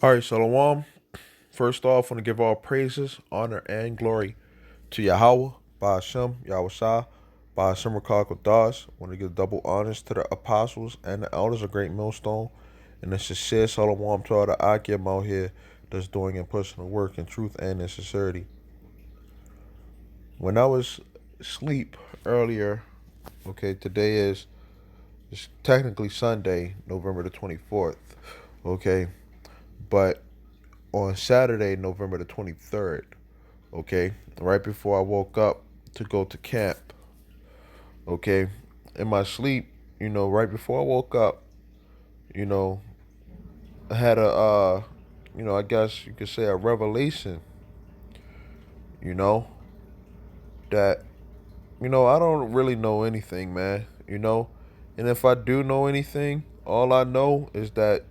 All right, Shalom. First off, I want to give all praises, honor, and glory to Yahweh, by Hashem, Yahawashi, by Hashem Rakal Kodash. I want to give double honors to the apostles and the elders of Great Millstone, and a sincere Shalom to all the Akim out here that's doing and pushing the work in truth and in sincerity. When I was asleep earlier, okay, today is it's technically Sunday, November the 24th, okay, but on Saturday, November the 23rd, okay, right before I woke up to go to camp, okay, in my sleep, right before I woke up, you know, I had I guess you could say a revelation, you know, that, I don't really know anything, man. And if I do know anything, all I know is that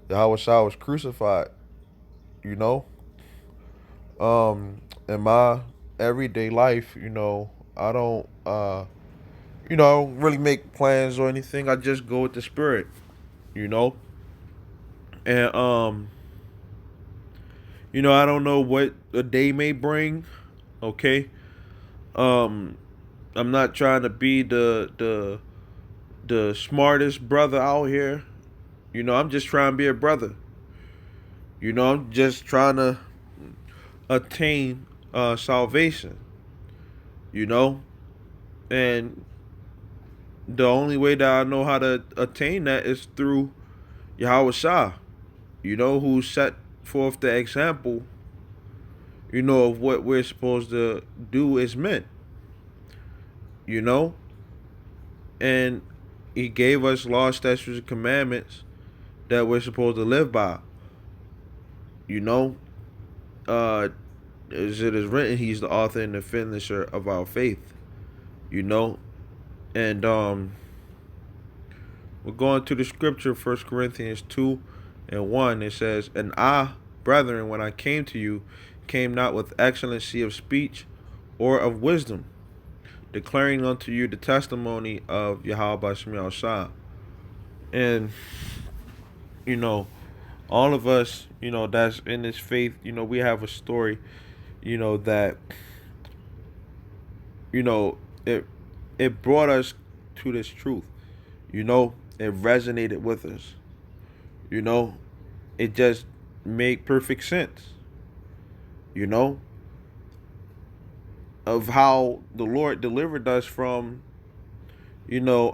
Yahawashi was crucified, you know. In my everyday life, I don't I don't really make plans or anything. I just go with the spirit, you know? And I don't know what a day may bring, okay? Um I'm not trying to be the smartest brother out here. I'm just trying to be a brother. I'm just trying to attain salvation, you know? And the only way that I know how to attain that is through Yahweh Shah, who set forth the example, of what we're supposed to do as men, you know? And he gave us laws, statutes, and commandments that we're supposed to live by, you know? Uh, as it is written, he's the author and the finisher of our faith, you know? And we're going to the scripture, 1 Corinthians 2 and 1. It says, "And I, brethren, when I came to you, came not with excellency of speech or of wisdom, declaring unto you the testimony of Yahweh by Shemiel Shah." And, you know, all of us, that's in this faith, we have a story, that, you know, it it brought us to this truth. It resonated with us. You know, it just made perfect sense, you know, of how the Lord delivered us from,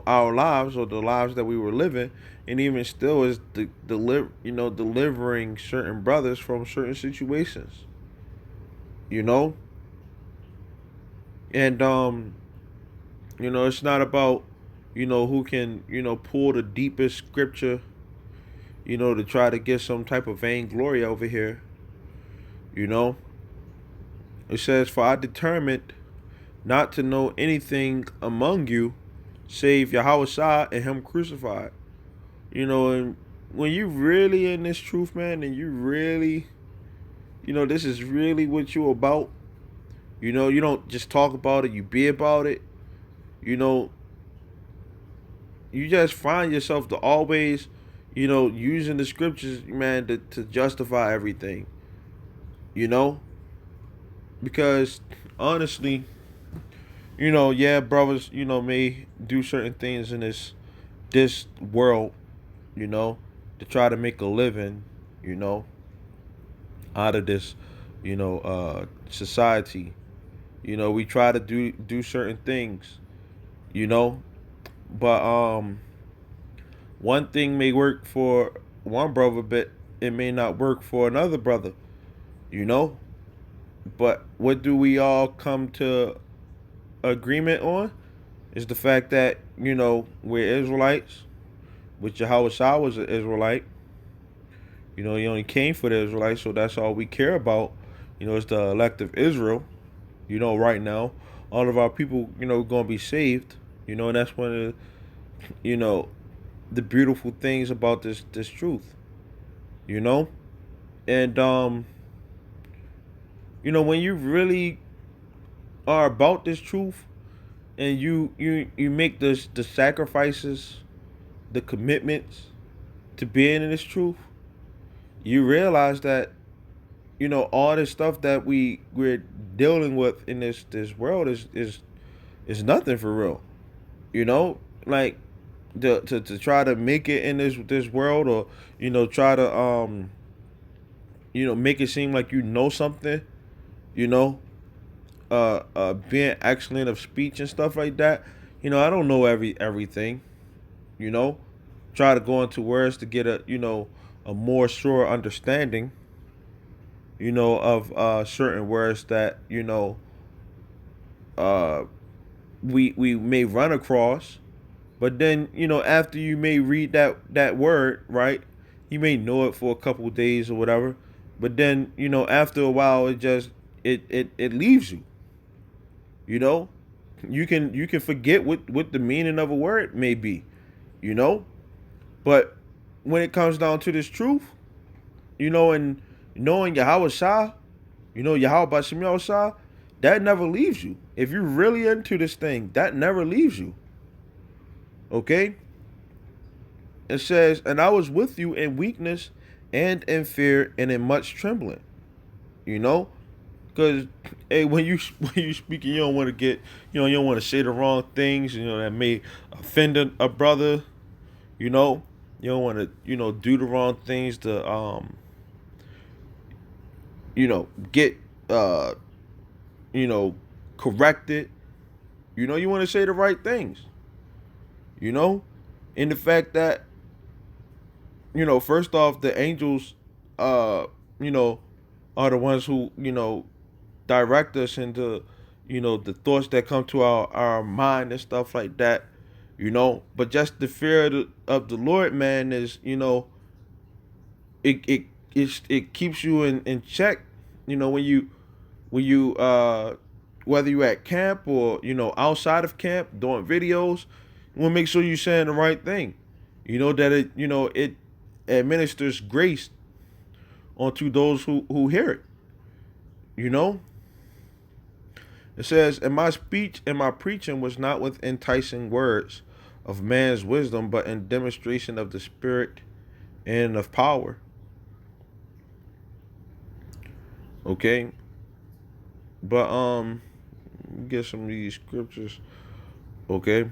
our lives or the lives that we were living, and even still is delivering certain brothers from certain situations, you know, and it's not about, who can, pull the deepest scripture, to try to get some type of vainglory over here, you know. It says, "For I determined not to know anything among you save Yahweh and him crucified." And when you really in this truth, man, and you really, this is really what you about, you don't just talk about it, you be about it, you know, you just find yourself to always, using the scriptures, man, to justify everything, you know, because honestly, yeah, brothers, may do certain things in this world, you know, to try to make a living, you know, out of this, society. We try to do certain things, you know, but one thing may work for one brother, but it may not work for another brother, you know. But what do we all come to agreement on? Is the fact that, we're Israelites, which Yahweh Shah was an Israelite. He only came for the Israelites, so that's all we care about. It's the elect of Israel. Right now, all of our people, gonna be saved. And that's one of you know, the beautiful things about this truth. You know, and when you really are about this truth, and you make the sacrifices, the commitments to being in this truth, you realize that, all this stuff that we're dealing with in this world is nothing for real. You know, like to try to make it in this world, or try to make it seem like something, you know, being excellent of speech and stuff like that. I don't know everything. You know, try to go into words to get a more sure understanding. Of certain words that uh we may run across. But then, after you may read that word, right? You may know it for a couple of days or whatever. But then, after a while, it leaves you. You know, you can forget what the meaning of a word may be. You know, but when it comes down to this truth, and knowing Yahawashi, Yahweh Bashem Yahushua, that never leaves you. If you're really into this thing, that never leaves you. Okay? It says, and I was with you in weakness and in fear and in much trembling. You know, because hey, when you when you speaking, you don't want to get, you don't want to say the wrong things, that may offend a brother. You know, you don't want to, do the wrong things to get uh, you know, corrected. You want to say the right things. You know, in the fact that first off, the angels, uh, you know, are the ones who direct us into the thoughts that come to our mind and stuff like that. But just the fear of the Lord, man, is it keeps you in check. When you whether you at camp or outside of camp doing videos, you want to make sure you're saying the right thing. That it administers grace onto those who hear it. You know, it says, "And my speech and my preaching was not with enticing words of man's wisdom, but in demonstration of the Spirit and of power." Okay, but get some of these scriptures. Okay,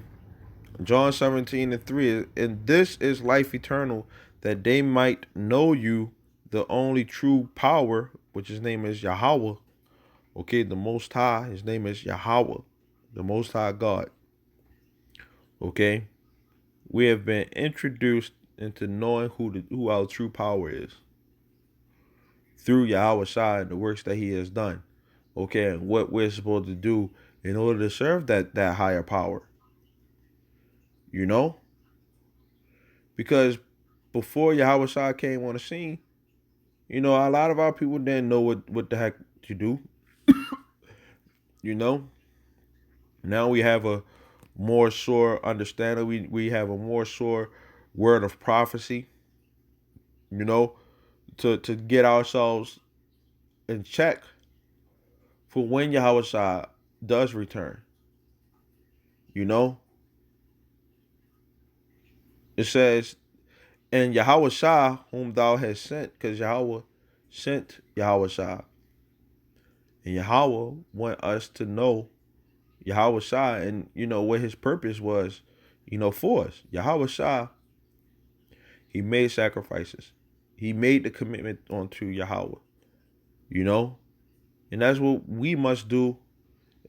John 17:3, and this is life eternal, that they might know you, the only true power, which his name is Yahweh. Okay, the Most High, his name is Yahweh, the Most High God. Okay, we have been introduced into knowing who our true power is through Yahawashi and the works that He has done. Okay, and what we're supposed to do in order to serve that higher power. You know, because before Yahawashi came on the scene, a lot of our people didn't know what the heck to do. You know, now we have a more sure understanding. We have a more sure word of prophecy. You know, to get ourselves in check for when Yahweh does return. You know, it says, "And Yahweh whom thou hast sent," because Yahweh sent Yahweh, and Yahweh want us to know Yahweh and what His purpose was, for us. Yahweh, He made sacrifices. He made the commitment onto Yahweh. You know, and that's what we must do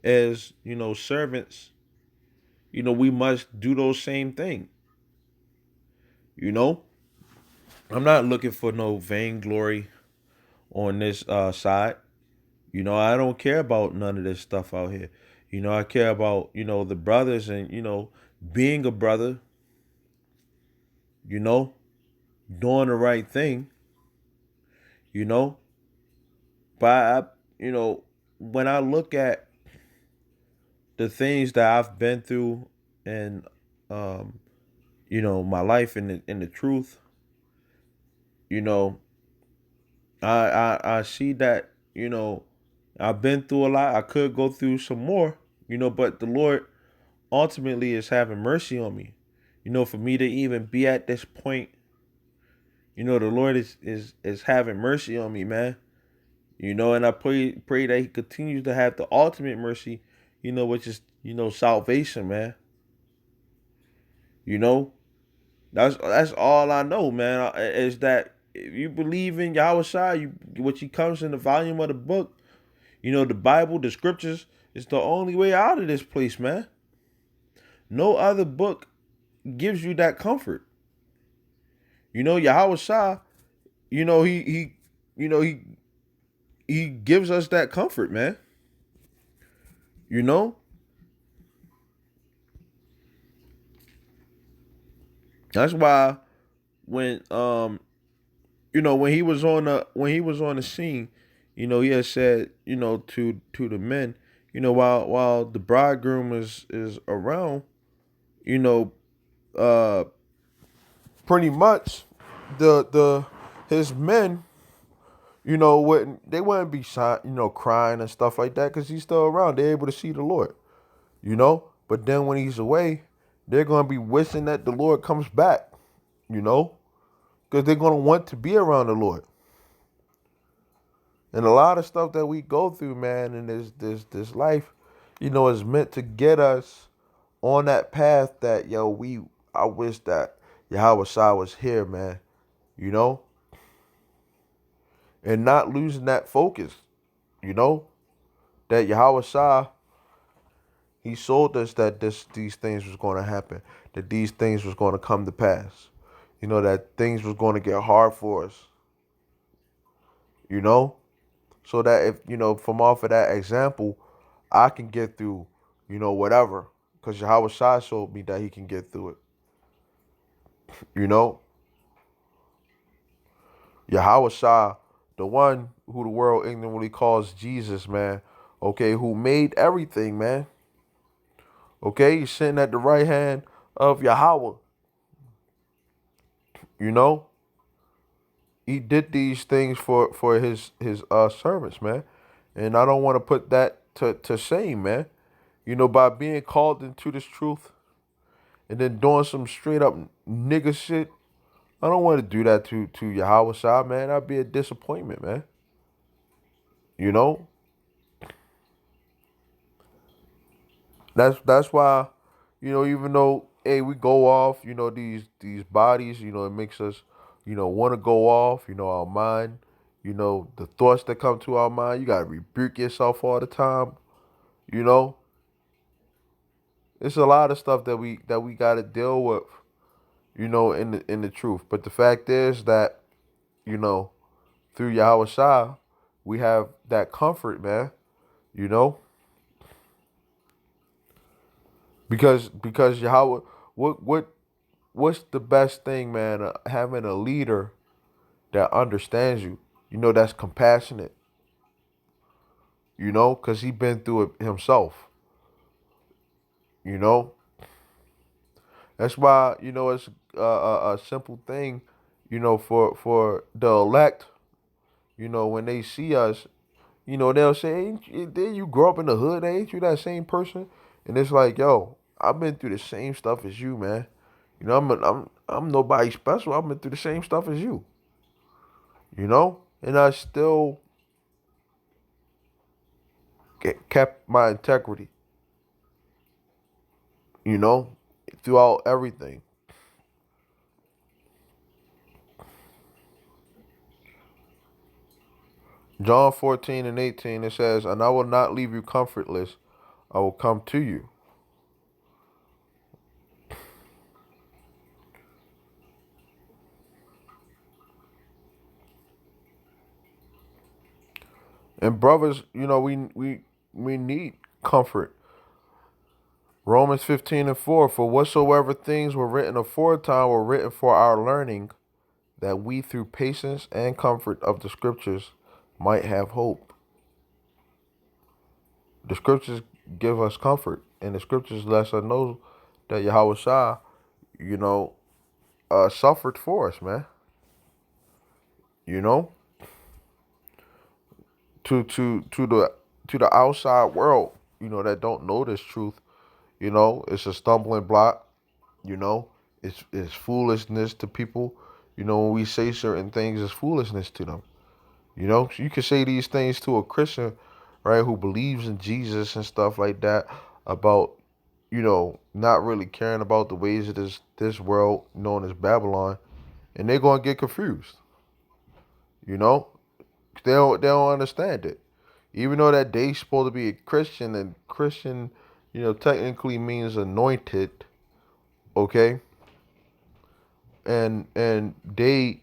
as servants. We must do those same things. You know, I'm not looking for no vainglory on this side. I don't care about none of this stuff out here. I care about, the brothers and, being a brother, you know, doing the right thing, you know. But, when I look at the things that I've been through and, um, my life and the truth, you know, I see that, I've been through a lot. I could go through some more, but the Lord ultimately is having mercy on me. For me to even be at this point, The Lord is having mercy on me, man. And I pray that He continues to have the ultimate mercy, which is salvation, man. You know, that's all I know, man. Is that if you believe in Yahawashi, which He comes in the volume of the book, the Bible, the scriptures, is the only way out of this place, man. No other book gives you that comfort. Yahawashi, he you know he he gives us that comfort, man. You know, that's why when when he was on the scene, he had said, to the men, while the bridegroom is around, you know, uh, pretty much the his men, wouldn't be crying and stuff like that because he's still around. They're able to see the Lord, But then when he's away, they're gonna be wishing that the Lord comes back, you know, because they're gonna want to be around the Lord. And a lot of stuff that we go through, man, in this life, is meant to get us on that path that I wish that Yahweh Shai was here, man, you know, and not losing that focus, you know, that Yahweh Shai, He showed us that these things was going to happen, that these things was going to come to pass, that things was going to get hard for us, you know, so that if from off of that example, I can get through, whatever, because Yahweh Shai showed me that He can get through it, you know. Yahweh Shai, the one who the world ignorantly calls Jesus, man. Okay, who made everything, man. Okay, he's sitting at the right hand of Yahweh. You know, he did these things for his servants, man. And I don't want to put that to shame, man. By being called into this truth and then doing some straight up nigga shit. I don't want to do that to Yahweh Shai, man. That'd be a disappointment, man. You know, that's why, even though hey we go off, these bodies, it makes us, want to go off, our mind, the thoughts that come to our mind, you gotta rebuke yourself all the time, you know. It's a lot of stuff that we gotta deal with, in the truth. But the fact is that, you know, through Yahweh Shai, we have that comfort, man, you know. Because Yahweh, what's the best thing, man? Having a leader that understands you, that's compassionate, because he been through it himself, you know. That's why it's a simple thing, for the elect, when they see us, they'll say, didn't you grow up in the hood? Ain't you that same person? And it's like, yo, I've been through the same stuff as you, man. I'm nobody special. I've been through the same stuff as you, and I still kept my integrity, you know, throughout everything. John 14 and 18, it says, and I will not leave you comfortless. I will come to you. And brothers, we need comfort. Romans 15 and 4, for whatsoever things were written aforetime were written for our learning, that we through patience and comfort of the scriptures might have hope. The scriptures give us comfort, and the scriptures let us know that Yahweh Shai, you know, suffered for us, man. You know, to the outside world, that don't know this truth, it's a stumbling block. You know, it's foolishness to people. when we say certain things is foolishness to them. You can say these things to a Christian, right, who believes in Jesus and stuff like that about, not really caring about the ways of this world known as Babylon, and they're gonna get confused. You know, they don't understand it. Even though that they supposed to be a Christian, and Christian, technically means anointed, okay, and they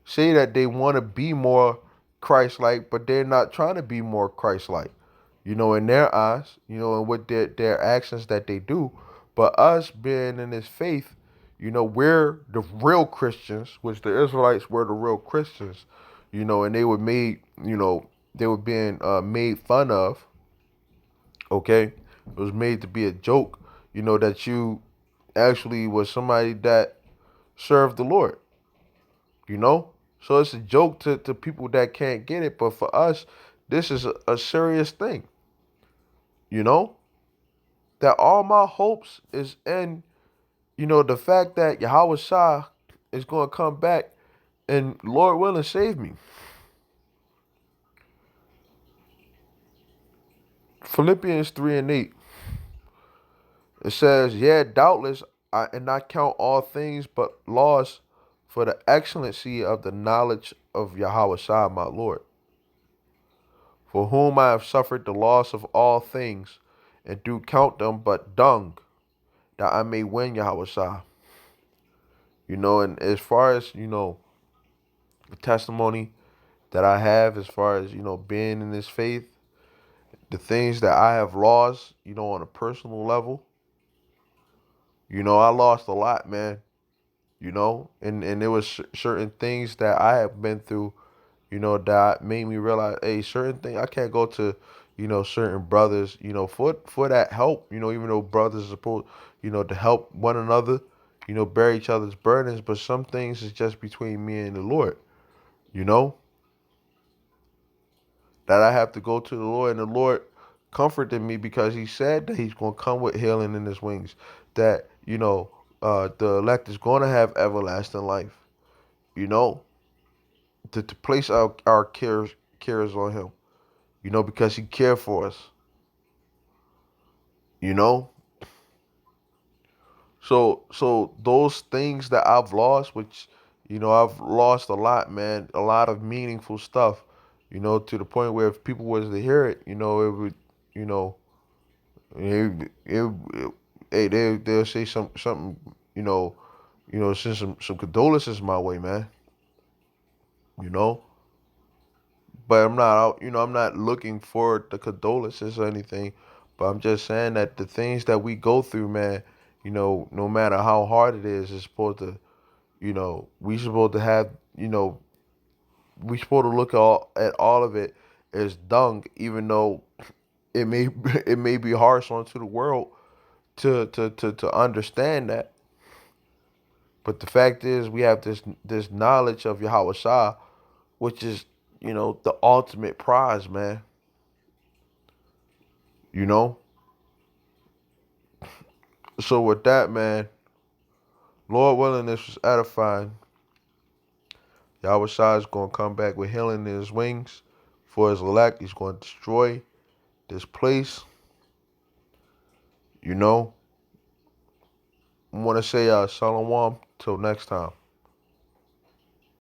say that they want to be more Christ-like, but they're not trying to be more Christ-like, in their eyes, and with their actions that they do. But us being in this faith, we're the real Christians, which the Israelites were the real Christians, and they were made, they were being made fun of, okay? It was made to be a joke, that you actually was somebody that served the Lord, you know? So it's a joke to people that can't get it, but for us, this is a serious thing, you know? That all my hopes is in, the fact that Yahawashi is going to come back and, Lord willing, save me. Philippians 3 and 8, it says, "Yeah, doubtless, and not count all things but loss for the excellency of the knowledge of Yahawashi my Lord, for whom I have suffered the loss of all things, and do count them but dung, that I may win Yahawashi." And as far as, the testimony that I have, as far as, being in this faith, the things that I have lost, on a personal level, I lost a lot, man, and there was certain things that I have been through, that made me realize, hey, certain thing I can't go to, certain brothers, for that help, even though brothers are supposed, to help one another, bear each other's burdens, but some things is just between me and the Lord, you know, that I have to go to the Lord, and the Lord comforted me because He said that He's gonna come with healing in His wings, that the elect is gonna have everlasting life, you know, to place our cares on Him, because He cared for us, you know. So those things that I've lost, which I've lost a lot, man, a lot of meaningful stuff, to the point where if people was to hear it, it would, you know, it hey, they'll say something, send some condolences my way, man, you know. But I'm not out, I'm not looking for the condolences or anything. But I'm just saying that the things that we go through, man, no matter how hard it is supposed to, we supposed to have, we supposed to look at all of it as dung, even though it may it may be harsh onto the world to understand that. But the fact is, we have this knowledge of Yahweh Shah, which is, the ultimate prize, man. You know. So with that, man, Lord willing, this was edifying. Yahweh Shah is gonna come back with healing in His wings for His elect. He's gonna destroy this place. You know. I want to say Shalom till next time.